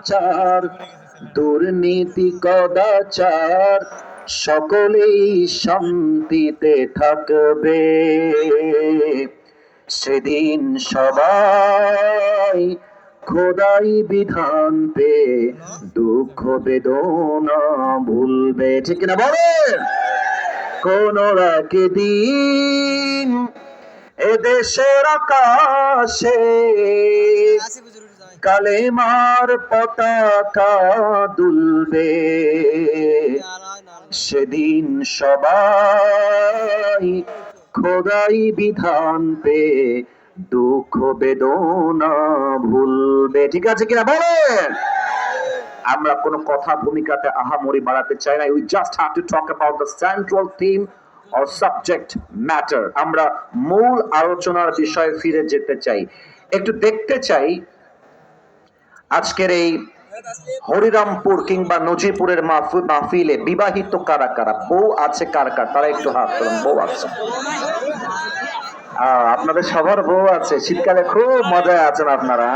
চার দুর্নীতি কদাচার সকলেই শান্তিতে থাকবে, সেদিন সবাই খোদাই বিধান পে দুঃখ বেদনা ভুলবে। ঠিক না বলেন? কোন একদিন এদেশের আকাশে কালেমার পতাকা দুলবে, সেদিন সবাই খোদাই বিধান পে দুঃখ বেদনা ভুলবে। ঠিক আছে কিনা বলেন? আমরা কোনো কথা ভূমিকাতে আহামরি বাড়াতে চাই না। We just have to talk about the central theme or subject matter. আমরা মূল আলোচনার বিষয়ে ফিরে যেতে চাই, একটু দেখতে চাই আজকের এই হরিরামপুর কিংবা নজিপুরের মাহফিলে বিবাহিত কারা কারা, বউ আছে কার কার, তারা একটু হাত তোলেন। বউ আছে? আপনাদের সবার বউ আছে, শীতকালে খুব মজায় আছেন আপনারা।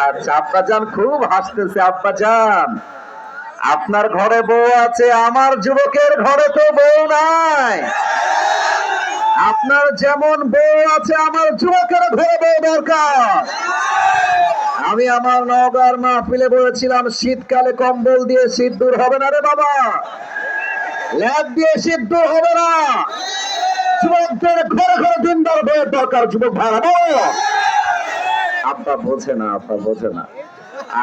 আচ্ছা, আব্বাজান খুব হাসতেছে। আব্বাজান, আপনার ঘরে বউ আছে, আমার যুবকের ঘরে তো বউ নাই। আপনার যেমন বউ আছে, আমার যুবকের ঘরে বউ দরকার। আমি আমার নওগাঁর মাহফিলে বলেছিলাম, শীতকালে কম্বল দিয়ে শীত দূর হবে না রে বাবা, ল্যাব দিয়ে শীত দূর হবে না। যুবকদের ঘরে ঘরে দিনদার বউয়ের দরকার। যুবক ভাড়া বল। আব্বা বোঝে না, আব্বা বোঝে না।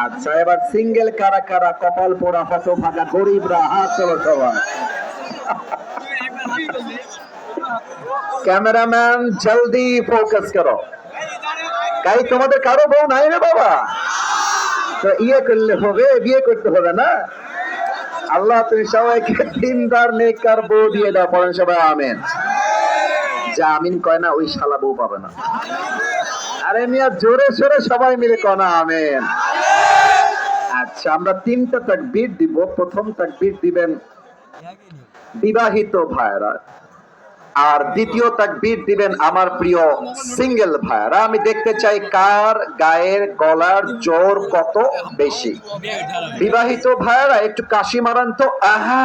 আচ্ছা, এবার সিঙ্গেল কারা কারা, কপাল পোড়া হতভাগা গরিবরা, হাত তোলো সবাই। ক্যামেরাম্যান জলদি ফোকাস করো। কাই তোমাদের কারো বউ নাই রে বাবা? তো ইয়ে করলে হবে, বিয়ে করতে হবে না? আল্লাহ তুমি সবাইকে দিনদার নেককার বউ দিয়ে দাও। পড়েন সবাই আমিন। যা আমিন কয় না, ওই শালা বউ পাবে না। আরে মিয়া, জোরে সোরে সবাই মিলে কনা আমিন। আচ্ছা, আমরা তিনটা তাকবীর দিব। প্রথম তাকবীর দিবেন বিবাহিত ভাইরা, আর দ্বিতীয় তাকবীর দিবেন আমার প্রিয় সিঙ্গেল ভাইরা। আমি দেখতে চাই কার গায়ের গলার জোর কত বেশি। বিবাহিত ভাইরা একটু কাশি মারান তো। আহা,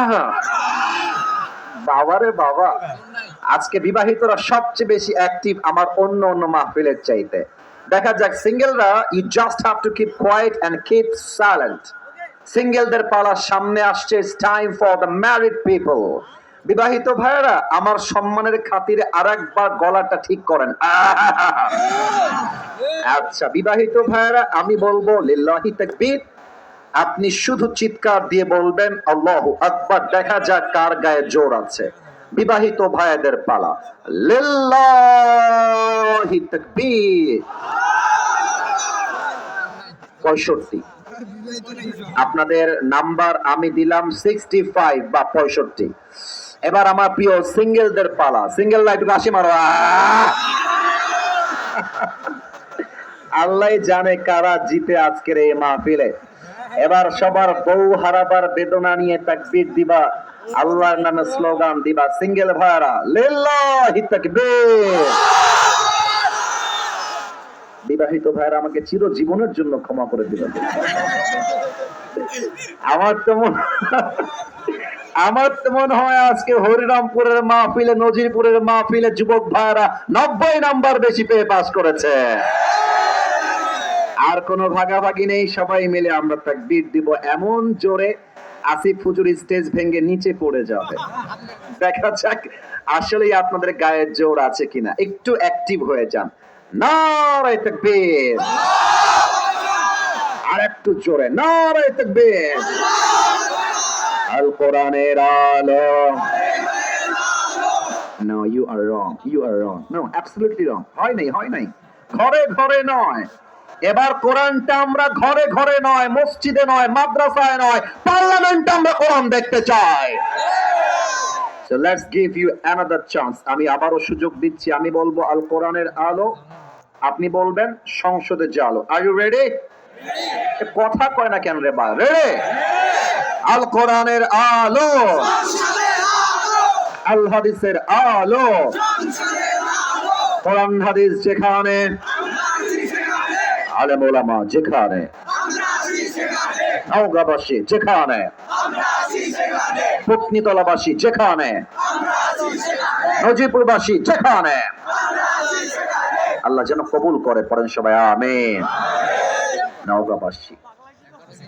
বাবারে বাবা, আজকে বিবাহিতরা সবচেয়ে বেশি অ্যাক্টিভ আমার অন্য অন্য মাহফিলের চাইতে। দেখা যাক সিঙ্গেলরা, you just have to keep quiet and keep silent. সিঙ্গেলদের পালা সামনে আসছে। It's time for the married people. বিবাহিত ভাইয়েরা, আমার সম্মানের খাতিরে আরেকবার গলাটা ঠিক করেন। আচ্ছা, বিবাহিত ভাইয়েরা, আমি বলবো লিল্লাহি তাকবীর, আপনি শুধু চিৎকার দিয়ে বলবেন আল্লাহু আকবার। দেখা যাক কার গায়ে জোর আছে। বিবাহিত ভাইদের পালা। লিল্লাহি তাকবীর। 65। আপনাদের নাম্বার আমি দিলাম 65 বা 65। এবার আমার প্রিয় সিঙ্গেলদের পালা। সিঙ্গেলরা একটু হাসি মারো। আল্লাহ জানে কারা জিতে আজকের এই মাহফিলে। এবার সবার বউ হারাবার বেদনা নিয়ে তাকবীর দিবা, আল্লাহর নামে স্লোগান দিবা। সিঙ্গেল ভাইরা, লিল্লাহি তাকবীর। বিবাহিত ভাইরা আমাকে চিরজীবনের জন্য ক্ষমা করে দিবেন। আমার তো মনে হয় আজকে হরিরামপুরের মাহফিলে, নজিরপুরের মাহফিলে যুবক ভাইরা 90 নাম্বার বেশি পেয়ে পাস করেছে। আর কোনো ভাগাভাগি নেই, সবাই মিলে আমরা তাকবীর দিব এমন জোরে আসিফ হুজুর স্টেজ ভেঙে নিচে পড়ে যাবে। দেখা যাক আসলেই আপনাদের গায়ের জোর আছে কিনা। একটু অ্যাক্টিভ হয়ে যান। নারে তাকবীর। আর একটু জোরে নারে তাকবীর। আল কোরআনের আলো। No, you are wrong. You are wrong. No, absolutely wrong. হয় নাই। ঘরে ঘরে নয়। এবার কোরআনটা আমরা ঘরে ঘরে নয়, মসজিদে নয়, মাদ্রাসায় নয়, পার্লামেন্টে আমরা কোরআন দেখতে চাই। So let's give you another chance. আমি আবারও সুযোগ দিচ্ছি। আমি বলবো আল কোরআনের আলো, আপনি বলবেন সংসদে জালো। Are you ready? কথা কয় না কেন রে বা? রেডি? আল কোরআনের আলো, আল হাদিসের আলো। কোরআন হাদিস যেখানে, আলেম ওলামা যেখানে, নওগাঁবাসী যেখানে, পত্নীতলাবাসী যেখানে, নজিপুরবাসী যেখানে, আল্লাহ যেন কবুল করে, পড়েন সবাই আমিন। নওগাঁবাসী,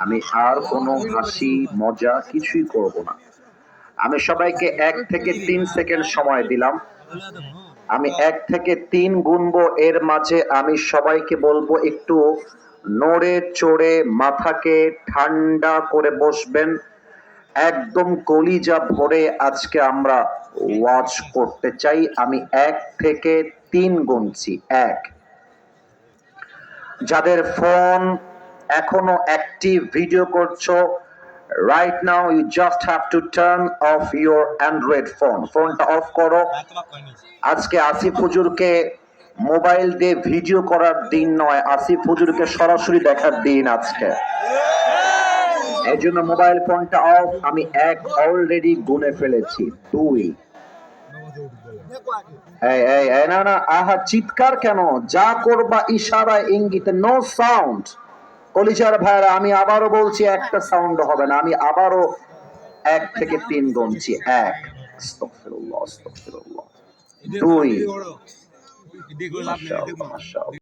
আমি আর কোনো হাসি মজা কিছুই করব না। আমি সবাইকে 1 থেকে 3 সেকেন্ড সময় দিলাম। আমি 1 থেকে 3 গুনবো, এর মাঝে আমি সবাইকে বলবো একটু নড়ে চড়ে মাথাকে ঠান্ডা করে বসবেন। একদম কলিজা ভরে আজকে আমরা ওয়াচ করতে চাই। আমি 1 থেকে 3 গুনছি। 1, যাদের ফোন এখনো অ্যাক্টিভ ভিডিও করছো, right now you just have to turn off your Android phone. ফোনটা অফ করো। আজকে আসিফ হুজুরকে মোবাইল দিয়ে ভিডিও করার দিন নয়, আসিফ হুজুরকে সরাসরি দেখার দিন আজকে। এই জন্য মোবাইল ফোনটা অফ। আমি 1 অলরেডি গুনে ফেলেছি। 2, না না, আহা চিৎকার কেন? যা করবা ইশারা ইঙ্গিতে, নো সাউন্ড। কলিজার ভাইরা, আমি আবারও বলছি, একটা সাউন্ড হবে না। আমি আবারও 1 থেকে 3 গুনছি। 1, আস্তাগফিরুল্লাহ আস্তাগফিরুল্লাহ। 2, মাশাআল্লাহ মাশাআল্লাহ।